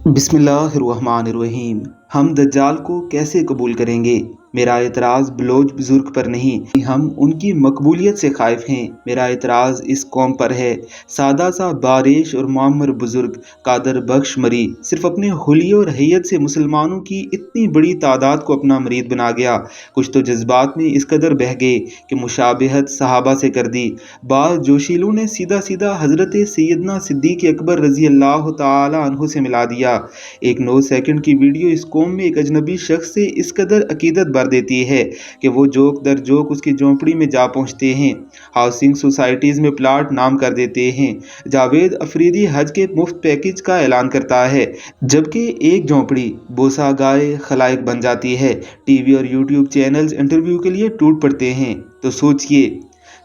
बिस्मिल्लाहिर्रहमानिर्रहीम। हम दज्जाल को कैसे कबूल करेंगे? मेरा एतराज़ बलोच बुजुर्ग पर नहीं, हम उनकी मकबूलियत से खाइफ हैं। मेरा एतराज़ इस कौम पर है। सादा सा बारिश और मामर बुजुर्ग कादर बख्श मरी सिर्फ अपने हुलिये और हैयत से मुसलमानों की इतनी बड़ी तादाद को अपना मरीद बना गया। कुछ तो जज्बात में इस कदर बह गए कि मुशाबहत सहाबा से कर दी। बाज़ जोशीलों ने सीधा सीधा हज़रत सैयदना सिद्दीक़ अकबर रज़ी अल्लाह ताला अन्हु से मिला दिया। एक 9 सेकंड की वीडियो इस कौम में एक अजनबी शख्स से इस कदर अकीदत भर देती है कि वो जोक दर जोक उसकी झोंपड़ी में जा पहुंचते हैं, हाउसिंग सोसाइटीज़ में प्लाट नाम कर देते हैं। जावेद अफरीदी हज के मुफ्त पैकेज का ऐलान करता है, जबकि एक झोंपड़ी बोसा गाय खलाइक बन जाती है। टीवी और यूट्यूब चैनल्स इंटरव्यू के लिए टूट पड़ते हैं। तो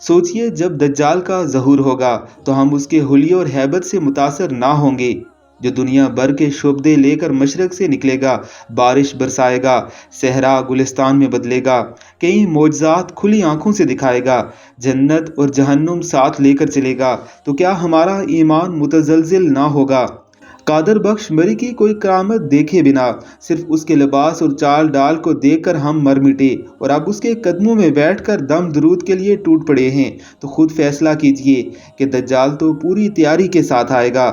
सोचिए जब दज्जाल का ज़हूर होगा तो हम उसके हुलिये और हैबत से मुतासर ना होंगे। जो दुनिया भर के शुबदे लेकर मशरक से निकलेगा, बारिश बरसाएगा, सहरा गुलिस्तान में बदलेगा, कई मोजज़ात खुली आंखों से दिखाएगा, जन्नत और जहन्नुम साथ लेकर चलेगा, तो क्या हमारा ईमान मुतज़लज़िल ना होगा? कादर बख्श मरी की कोई करामत देखे बिना सिर्फ उसके लिबास और चाल डाल को देखकर हम मर मिटे और अब उसके कदमों में बैठकर दम दरूद के लिए टूट पड़े हैं। तो खुद फैसला कीजिए कि दज्जाल तो पूरी तैयारी के साथ आएगा।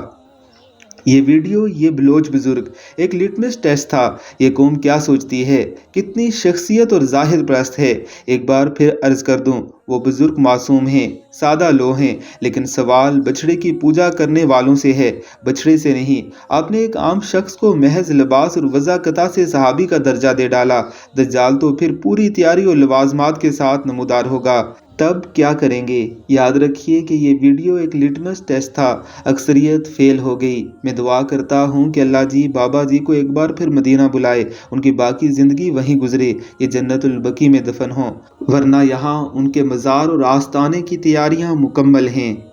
ये वीडियो, ये बलोच बुजुर्ग एक लिटमस टेस्ट था। ये कौम क्या सोचती है, कितनी शख्सियत और जाहिर परस्त है। एक बार फिर अर्ज कर दूं, वो बुजुर्ग मासूम हैं, सादा लो हैं, लेकिन सवाल बछड़े की पूजा करने वालों से है, बछड़े से नहीं। आपने एक आम शख्स को महज लिबास और वज़ाकता से सहाबी का दर्जा दे डाला। दज्जाल तो फिर पूरी तैयारी और लवाजमात के साथ नमूदार होगा। तब क्या करेंगे? याद रखिए कि ये वीडियो एक लिटमस टेस्ट था। अक्सरियत फेल हो गई। मैं दुआ करता हूँ कि अल्लाह जी बाबा जी को एक बार फिर मदीना बुलाए, उनकी बाकी ज़िंदगी वहीं गुजरे, ये जन्नतुल बकी में दफन हो, वरना यहाँ उनके मज़ार और आस्ताने की तैयारियाँ मुकम्मल हैं।